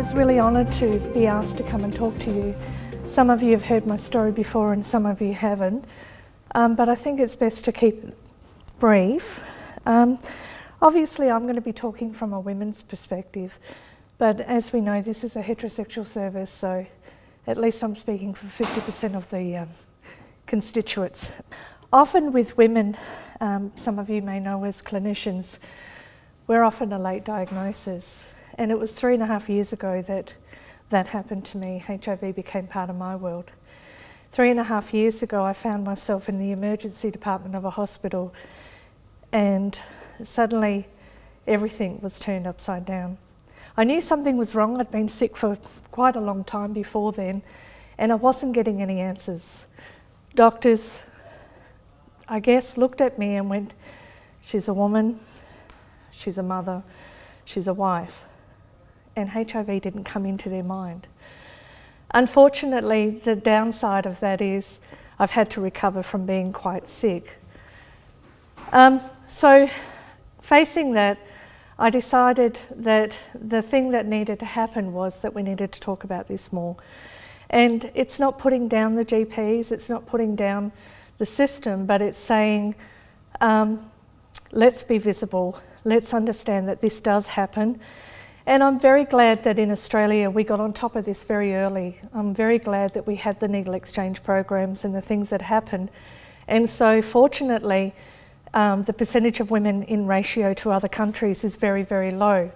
was really honoured to be asked to come and talk to you. Some of you have heard my story before and some of you haven't, but I think it's best to keep it brief. Obviously I'm going to be talking from a women's perspective, but as we know this is a heterosexual service, so at least I'm speaking for 50% of the constituents. Often with women, some of you may know as clinicians, we're often a late diagnosis, and it was 3.5 years ago that happened to me. HIV became part of my world. 3.5 years ago I found myself in the emergency department of a hospital, and suddenly everything was turned upside down. I knew something was wrong. I'd been sick for quite a long time before then, and I wasn't getting any answers. Doctors, I guess, looked at me and went, she's a woman, she's a mother, she's a wife. And HIV didn't come into their mind. Unfortunately, the downside of that is I've had to recover from being quite sick. So facing that, I decided that the thing that needed to happen was that we needed to talk about this more. And it's not putting down the GPs, it's not putting down the system, but it's saying, let's be visible, let's understand that this does happen. And I'm very glad that in Australia we got on top of this very early. I'm very glad that we had the needle exchange programs and the things that happened. And so fortunately, the percentage of women in ratio to other countries is very, very low.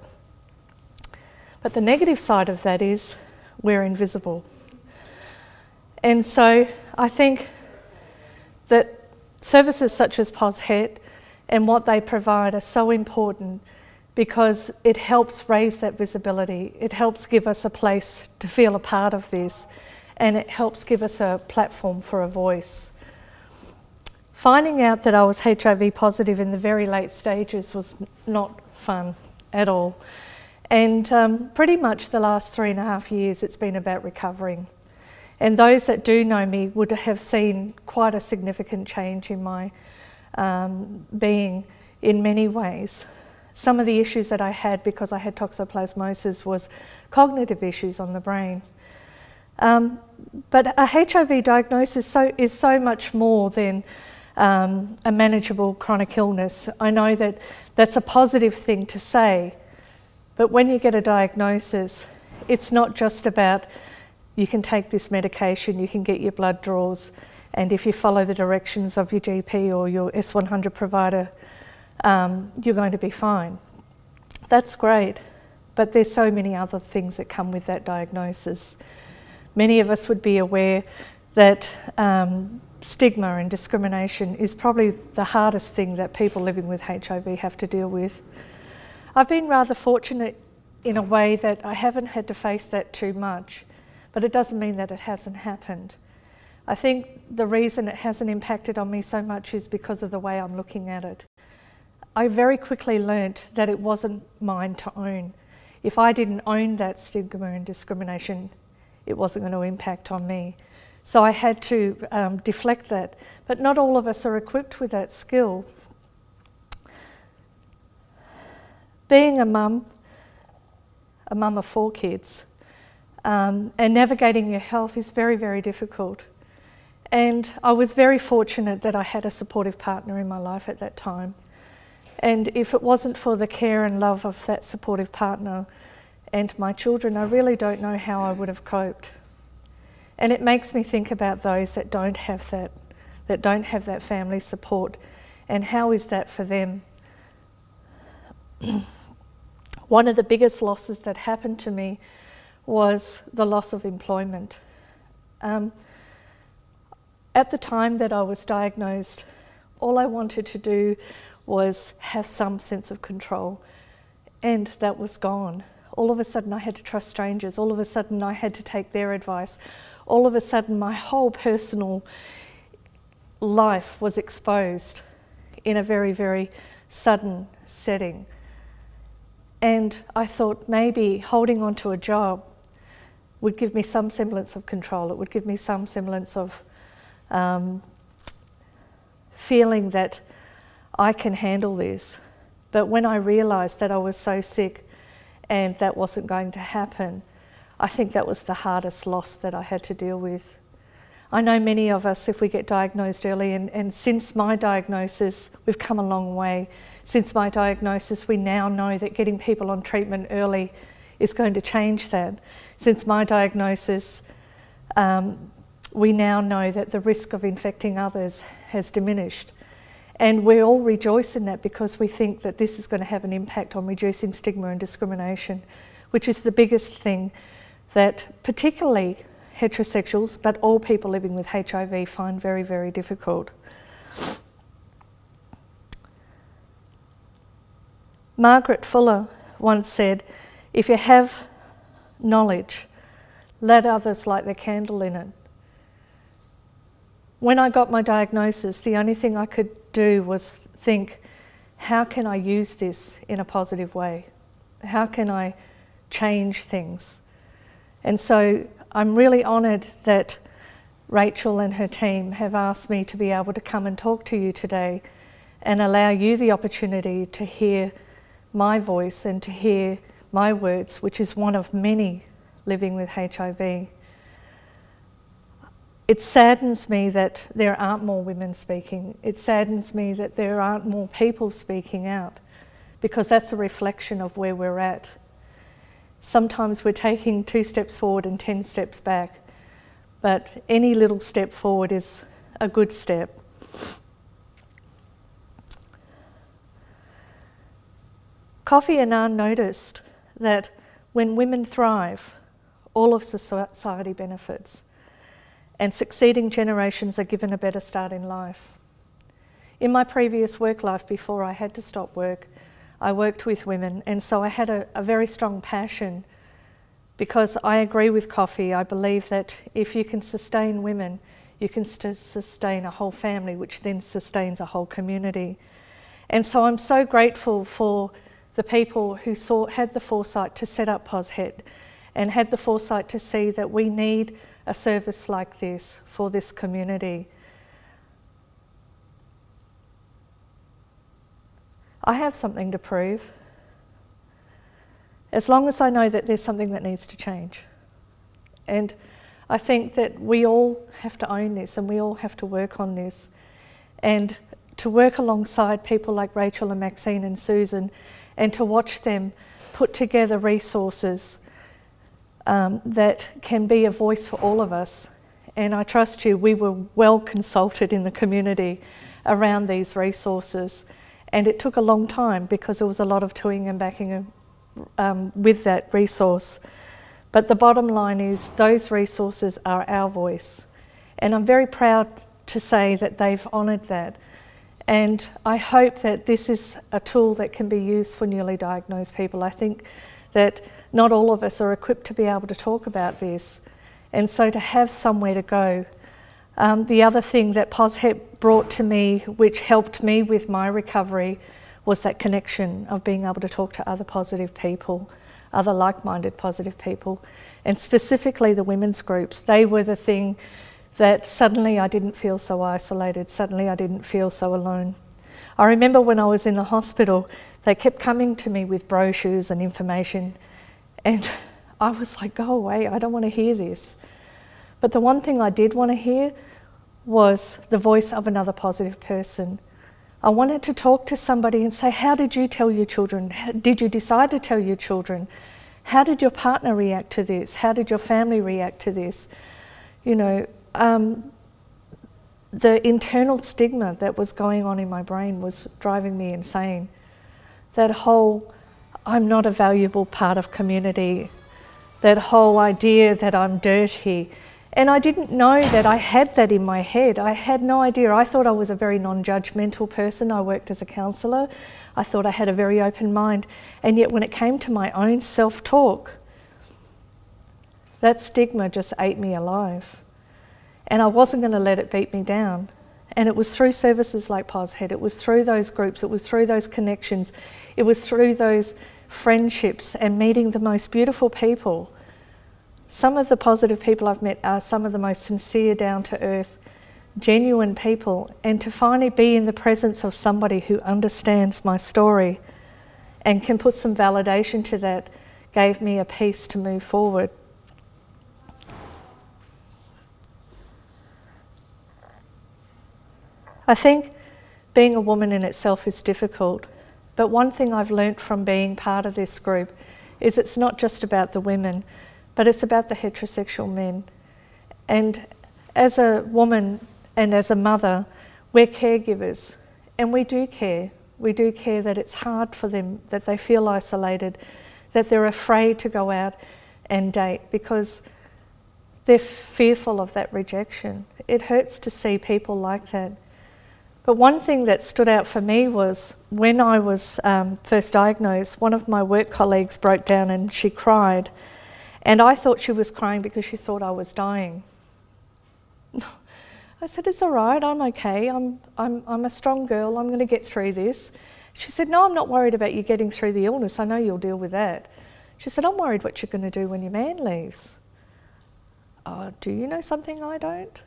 But the negative side of that is we're invisible. And so I think that services such as Pozhet and what they provide are so important, because it helps raise that visibility. It helps give us a place to feel a part of this, and it helps give us a platform for a voice. Finding out that I was HIV positive in the very late stages was not fun at all. And pretty much the last 3.5 years it's been about recovering. And those that do know me would have seen quite a significant change in my being in many ways. Some of the issues that I had because I had toxoplasmosis was cognitive issues on the brain. But a HIV diagnosis is so much more than a manageable chronic illness. I know that that's a positive thing to say, but when you get a diagnosis, it's not just about you can take this medication, you can get your blood draws, and if you follow the directions of your GP or your S100 provider, you're going to be fine. That's great, but there's so many other things that come with that diagnosis. Many of us would be aware that stigma and discrimination is probably the hardest thing that people living with HIV have to deal with. I've been rather fortunate in a way that I haven't had to face that too much, but it doesn't mean that it hasn't happened. I think the reason it hasn't impacted on me so much is because of the way I'm looking at it. I very quickly learnt that it wasn't mine to own. If I didn't own that stigma and discrimination, it wasn't going to impact on me. So I had to deflect that. But not all of us are equipped with that skill. Being a mum of 4 kids, and navigating your health is very, very difficult. And I was very fortunate that I had a supportive partner in my life at that time. And if it wasn't for the care and love of that supportive partner and my children, I really don't know how I would have coped. And it makes me think about those that don't have that family support, and how is that for them? One of the biggest losses that happened to me was the loss of employment. At the time that I was diagnosed, all I wanted to do was have some sense of control, and that was gone. All of a sudden I had to trust strangers, all of a sudden I had to take their advice, all of a sudden my whole personal life was exposed in a very, very sudden setting. And I thought maybe holding on to a job would give me some semblance of control, it would give me some semblance of feeling that I can handle this. But when I realised that I was so sick and that wasn't going to happen, I think that was the hardest loss that I had to deal with. I know many of us, if we get diagnosed early, and since my diagnosis, we've come a long way. Since my diagnosis, we now know that getting people on treatment early is going to change that. Since my diagnosis, we now know that the risk of infecting others has diminished. And we all rejoice in that because we think that this is going to have an impact on reducing stigma and discrimination, which is the biggest thing that particularly heterosexuals, but all people living with HIV find very, very difficult. Margaret Fuller once said, "If you have knowledge, let others light their candle in it." When I got my diagnosis, the only thing I could do was think, how can I use this in a positive way? How can I change things? And so I'm really honoured that Rachel and her team have asked me to be able to come and talk to you today and allow you the opportunity to hear my voice and to hear my words, which is one of many living with HIV. It saddens me that there aren't more women speaking. It saddens me that there aren't more people speaking out, because that's a reflection of where we're at. Sometimes we're taking 2 steps forward and 10 steps back, but any little step forward is a good step. Kofi Annan noticed that when women thrive, all of society benefits, and succeeding generations are given a better start in life. In my previous work life, before I had to stop work, I worked with women, and so I had a very strong passion, because I agree with Kofi. I believe that if you can sustain women, you can sustain a whole family, which then sustains a whole community. And so I'm so grateful for the people who had the foresight to set up Pozhet and had the foresight to see that we need a service like this for this community. I have something to prove, as long as I know that there's something that needs to change. And I think that we all have to own this, and we all have to work on this. And to work alongside people like Rachel and Maxine and Susan, and to watch them put together resources that can be a voice for all of us. And I trust you, we were well consulted in the community around these resources. And it took a long time, because there was a lot of toing and backing with that resource. But the bottom line is those resources are our voice. And I'm very proud to say that they've honoured that. And I hope that this is a tool that can be used for newly diagnosed people. I think that not all of us are equipped to be able to talk about this. And so to have somewhere to go. The other thing that Pozhet brought to me, which helped me with my recovery, was that connection of being able to talk to other positive people, other like-minded positive people, and specifically the women's groups. They were the thing that suddenly I didn't feel so isolated, suddenly I didn't feel so alone. I remember when I was in the hospital, they kept coming to me with brochures and information, and I was like, go away, I don't want to hear this. But the one thing I did want to hear was the voice of another positive person. I wanted to talk to somebody and say, how did you tell your children? Did you decide to tell your children? How did your partner react to this? How did your family react to this? You know, the internal stigma that was going on in my brain was driving me insane. That whole, I'm not a valuable part of community, that whole idea that I'm dirty. And I didn't know that I had that in my head. I had no idea. I thought I was a very non-judgmental person. I worked as a counsellor. I thought I had a very open mind. And yet when it came to my own self-talk, that stigma just ate me alive. And I wasn't going to let it beat me down. And it was through services like Pozhet, it was through those groups, it was through those connections, it was through those friendships and meeting the most beautiful people. Some of the positive people I've met are some of the most sincere, down-to-earth, genuine people. And to finally be in the presence of somebody who understands my story and can put some validation to that gave me a peace to move forward. I think being a woman in itself is difficult, but one thing I've learnt from being part of this group is it's not just about the women, but it's about the heterosexual men. And as a woman and as a mother, we're caregivers, and we do care. We do care that it's hard for them, that they feel isolated, that they're afraid to go out and date because they're fearful of that rejection. It hurts to see people like that. But one thing that stood out for me was when I was first diagnosed, one of my work colleagues broke down and she cried. And I thought she was crying because she thought I was dying. I said, it's all right, I'm okay, I'm a strong girl, I'm going to get through this. She said, no, I'm not worried about you getting through the illness, I know you'll deal with that. She said, I'm worried what you're going to do when your man leaves. Oh, do you know something I don't?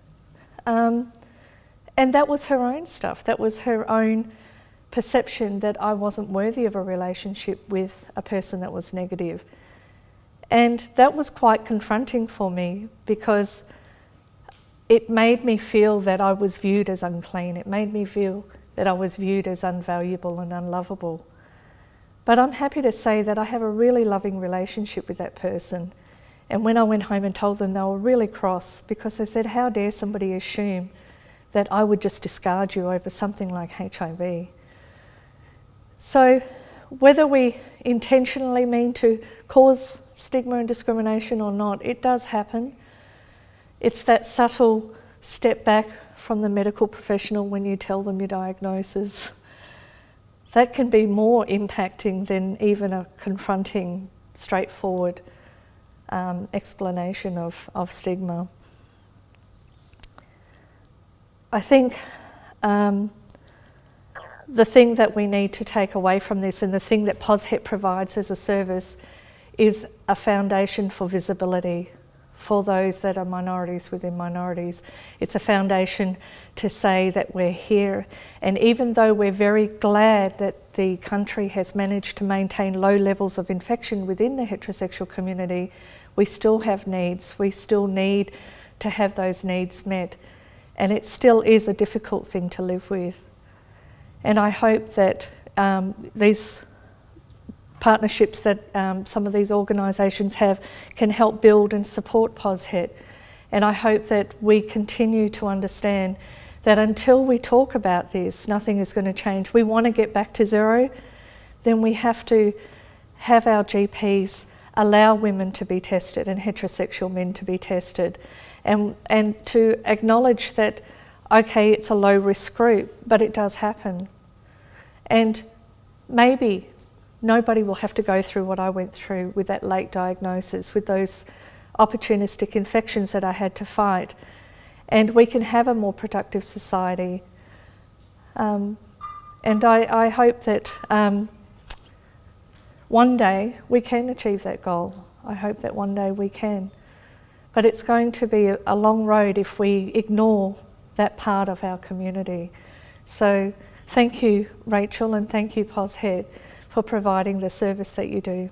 And that was her own stuff, that was her own perception that I wasn't worthy of a relationship with a person that was negative. And that was quite confronting for me because it made me feel that I was viewed as unclean. It made me feel that I was viewed as unvaluable and unlovable. But I'm happy to say that I have a really loving relationship with that person. And when I went home and told them, they were really cross because they said, how dare somebody assume that I would just discard you over something like HIV. So whether we intentionally mean to cause stigma and discrimination or not, it does happen. It's that subtle step back from the medical professional when you tell them your diagnosis. That can be more impacting than even a confronting, straightforward explanation of stigma. I think the thing that we need to take away from this and the thing that Pozhet provides as a service is a foundation for visibility for those that are minorities within minorities. It's a foundation to say that we're here, and even though we're very glad that the country has managed to maintain low levels of infection within the heterosexual community, we still have needs. We still need to have those needs met, and it still is a difficult thing to live with. And I hope that these partnerships that some of these organisations have can help build and support Pozhet. And I hope that we continue to understand that until we talk about this, nothing is going to change. We want to get back to zero, then we have to have our GPs allow women to be tested and heterosexual men to be tested, and to acknowledge that, okay, it's a low risk group, but it does happen. And maybe nobody will have to go through what I went through with that late diagnosis, with those opportunistic infections that I had to fight. And we can have a more productive society. And I hope that one day we can achieve that goal. I hope that one day we can. But it's going to be a long road if we ignore that part of our community. So thank you, Rachel, and thank you, Pozhet, for providing the service that you do.